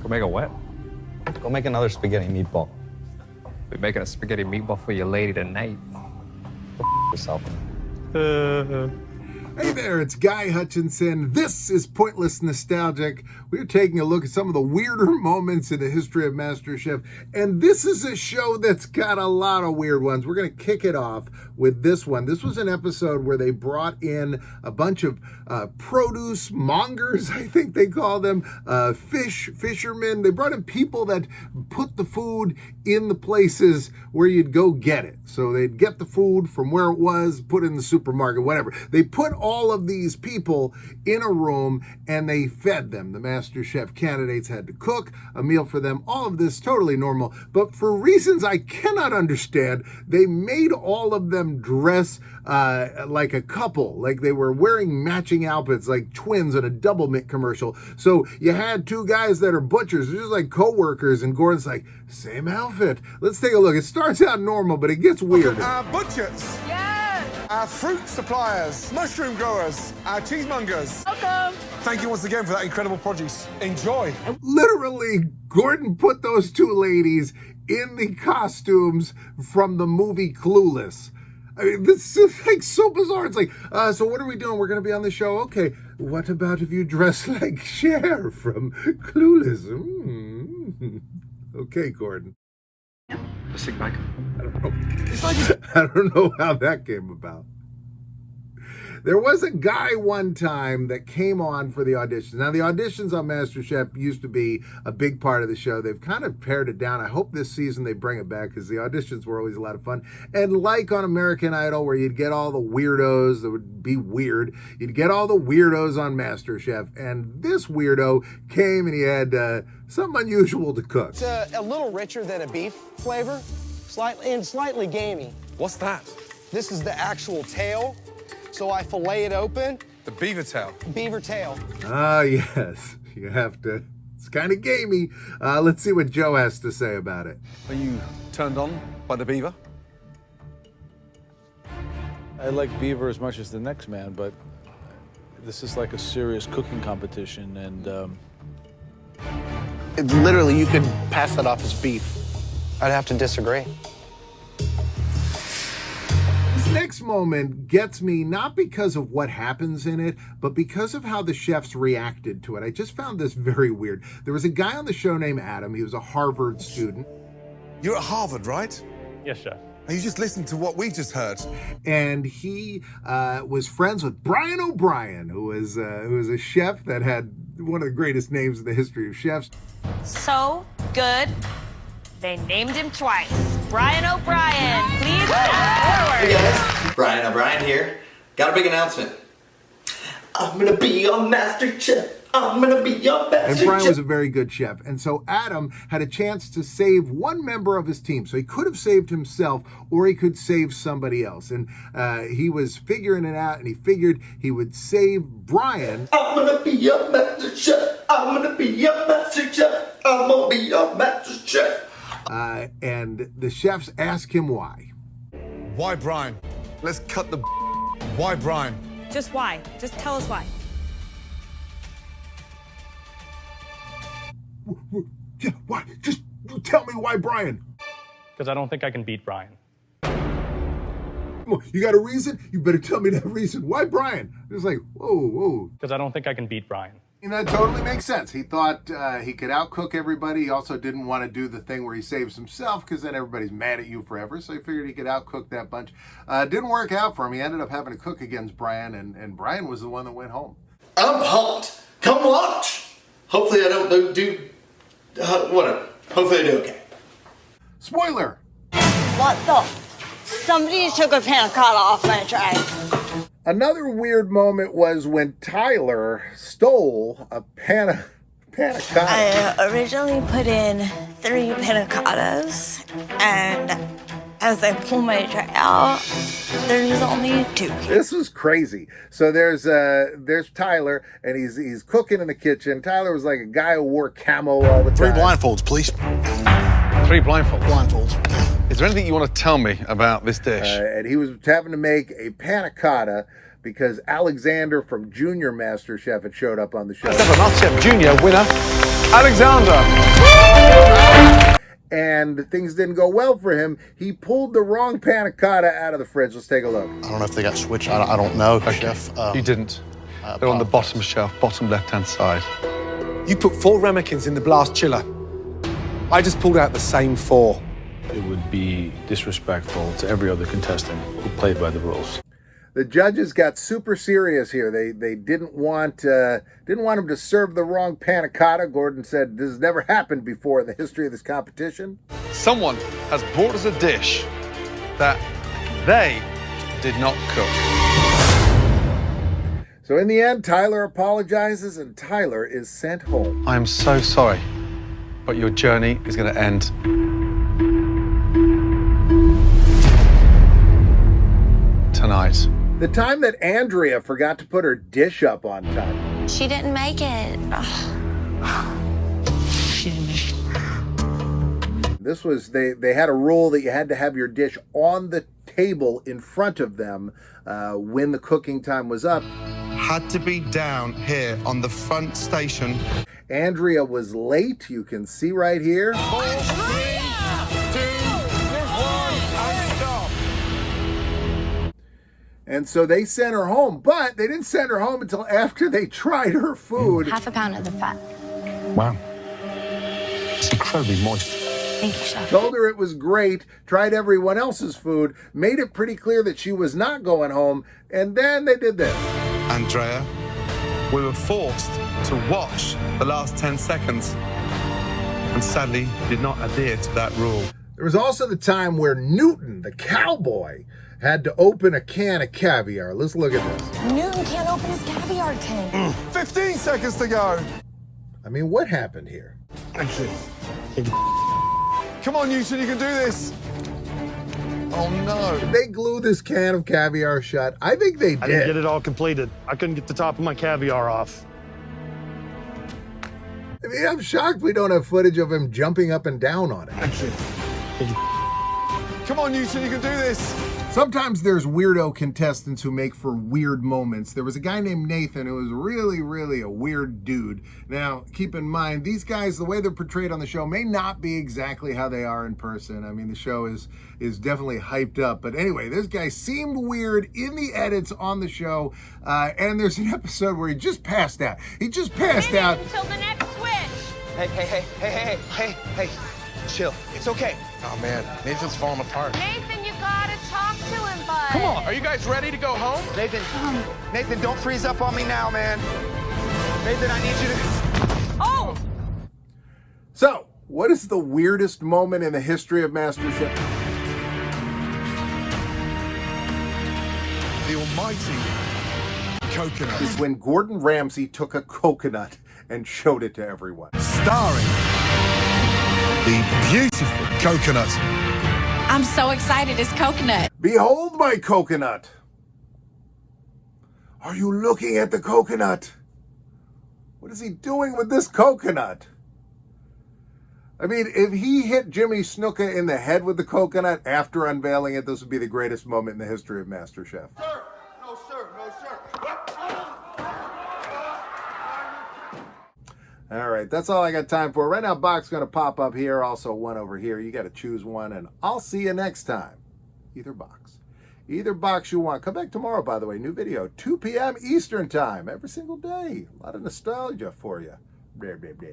Go make a what? Go make another spaghetti meatball. Be making a spaghetti meatball for your lady tonight. Go yourself. Hey there, it's Guy Hutchinson. This is Pointless Nostalgic. We're taking a look at some of the weirder moments in the history of MasterChef, and this is a show that's got a lot of weird ones. We're going to kick it off with this one. This was an episode where they brought in a bunch of produce mongers, I think they call them, fishermen. They brought in people that put the food in the places where you'd go get it. So they'd get the food from where it was, put it in the supermarket, whatever. They put all of these people in a room and they fed them. The MasterChef candidates had to cook a meal for them. All of this totally normal, but for reasons I cannot understand, they made all of them dress like a couple, like they were wearing matching outfits, like twins in a Double Mint commercial. So you had two guys that are butchers, just like co-workers, and Gordon's like, same outfit. Let's take a look. It starts out normal, but it gets weird. Butchers. Yes. Fruit suppliers, mushroom growers, cheesemongers. Welcome. Thank you once again for that incredible produce. Enjoy. Literally, Gordon put those two ladies in the costumes from the movie Clueless. I mean, this is like so bizarre. It's like, so what are we doing? We're going to be on the show. Okay, what about if you dress like Cher from Clueless? Okay, Gordon. A sick bag. I don't know. I don't know how that came about. There was a guy one time that came on for the auditions. Now, the auditions on MasterChef used to be a big part of the show. They've kind of pared it down. I hope this season they bring it back because the auditions were always a lot of fun. And like on American Idol, where you'd get all the weirdos that would be weird, you'd get all the weirdos on MasterChef. And this weirdo came and he had something unusual to cook. It's a little richer than a beef flavor, slightly gamey. What's that? This is the actual tail. So I fillet it open. The beaver tail. Beaver tail. Ah, yes. You have to. It's kind of gamey. Let's see what Joe has to say about it. Are you turned on by the beaver? I like beaver as much as the next man, but this is like a serious cooking competition, and Literally, you could pass that off as beef. I'd have to disagree. This next moment gets me not because of what happens in it, but because of how the chefs reacted to it. I just found this very weird. There was a guy on the show named Adam. He was a Harvard student. You're at Harvard, right? Yes, chef. And you just listened to what we just heard. And he was friends with Brian O'Brien, who was a chef that had one of the greatest names in the history of chefs. So good. They named him twice. Brian O'Brien, please come forward. Hey guys, Brian O'Brien here. Got a big announcement. I'm gonna be on MasterChef. I'm gonna be on MasterChef. And Brian was a very good chef. And so Adam had a chance to save one member of his team. So he could have saved himself or he could save somebody else. And he was figuring it out and he figured he would save Brian. I'm gonna be on MasterChef. I'm gonna be on MasterChef. I'm gonna be on MasterChef. And the chefs ask him why. Why Brian? Let's cut the Why Brian? Just why? Just tell us why. Yeah, why? Just tell me why Brian. Because I don't think I can beat Brian. You got a reason? You better tell me that reason. Why Brian? It's like, whoa. Because I don't think I can beat Brian. And that totally makes sense. He thought he could outcook everybody. He also didn't want to do the thing where he saves himself because then everybody's mad at you forever. So he figured he could outcook that bunch. Didn't work out for him. He ended up having to cook against Brian, and Brian was the one that went home. I'm pumped. Come watch. Hopefully I don't do whatever. Hopefully I do okay. Spoiler! What the? Somebody took a panna cotta off my tray. Another weird moment was when Tyler stole a panna cotta. I originally put in 3 panna cottas, and as I pull my tray out, there's only 2. This was crazy. So there's Tyler, and he's cooking in the kitchen. Tyler was like a guy who wore camo all the time. 3 blindfolds, please. 3 blindfolds. Blindfolds. Is there anything you want to tell me about this dish? And he was having to make a panna cotta, because Alexander from Junior MasterChef had showed up on the show. Let's have a MasterChef Junior winner, Alexander. And things didn't go well for him. He pulled the wrong panna cotta out of the fridge. Let's take a look. I don't know if they got switched. I don't know, Okay. Chef. You didn't. They're on the bottom shelf, bottom left-hand side. You put 4 ramekins in the blast chiller. I just pulled out the same 4. It would be disrespectful to every other contestant who played by the rules. The judges got super serious here. They didn't want him to serve the wrong panna cotta. Gordon said this has never happened before in the history of this competition. Someone has brought us a dish that they did not cook. So in the end, Tyler apologizes and Tyler is sent home. I am so sorry, but your journey is going to end tonight. The time that Andrea forgot to put her dish up on time. She didn't make it. She didn't make it. This was, they had a rule that you had to have your dish on the table in front of them when the cooking time was up. Had to be down here on the front station. Andrea was late, you can see right here. 4, 3, 2, 1, and stop. And so they sent her home, but they didn't send her home until after they tried her food. Half a pound of the fat. Wow. It's incredibly moist. Thank you, Chef. Told her it was great, tried everyone else's food, made it pretty clear that she was not going home, and then they did this. Andrea, we were forced to watch the last 10 seconds and sadly did not adhere to that rule. There was also the time where Newton, the cowboy, had to open a can of caviar. Let's look at this. Newton can't open his caviar tin. 15 seconds to go. I mean, what happened here? Come on, Newton, you can do this. Oh no. Did they glue this can of caviar shut? I think they did. I didn't get it all completed. I couldn't get the top of my caviar off. I mean, I'm shocked we don't have footage of him jumping up and down on it. Come on, Newton, you can do this. Sometimes there's weirdo contestants who make for weird moments. There was a guy named Nathan who was really a weird dude. Now, keep in mind, these guys, the way they're portrayed on the show may not be exactly how they are in person. I mean, the show is definitely hyped up. But anyway, this guy seemed weird in the edits on the show. And there's an episode where he just passed out. He just passed out. Until the next switch. Hey. Chill. It's okay. Oh man, Nathan's falling apart. Nathan, you gotta talk to him, bud. Come on. Are you guys ready to go home? Nathan, don't freeze up on me now, man. Nathan, I need you to... Oh! So, what is the weirdest moment in the history of MasterChef? The almighty coconut. Is when Gordon Ramsay took a coconut and showed it to everyone. Starring the beautiful coconut. I'm so excited, it's coconut. Behold my coconut. Are you looking at the coconut? What is he doing with this coconut? I mean, if he hit Jimmy Snuka in the head with the coconut after unveiling it, this would be the greatest moment in the history of MasterChef. Sir, no sir. All right, that's all I got time for. Right now, box going to pop up here, also one over here. You got to choose one, and I'll see you next time. Either box. Either box you want. Come back tomorrow, by the way. New video, 2 p.m. Eastern time, every single day. A lot of nostalgia for you. Blah, blah, blah.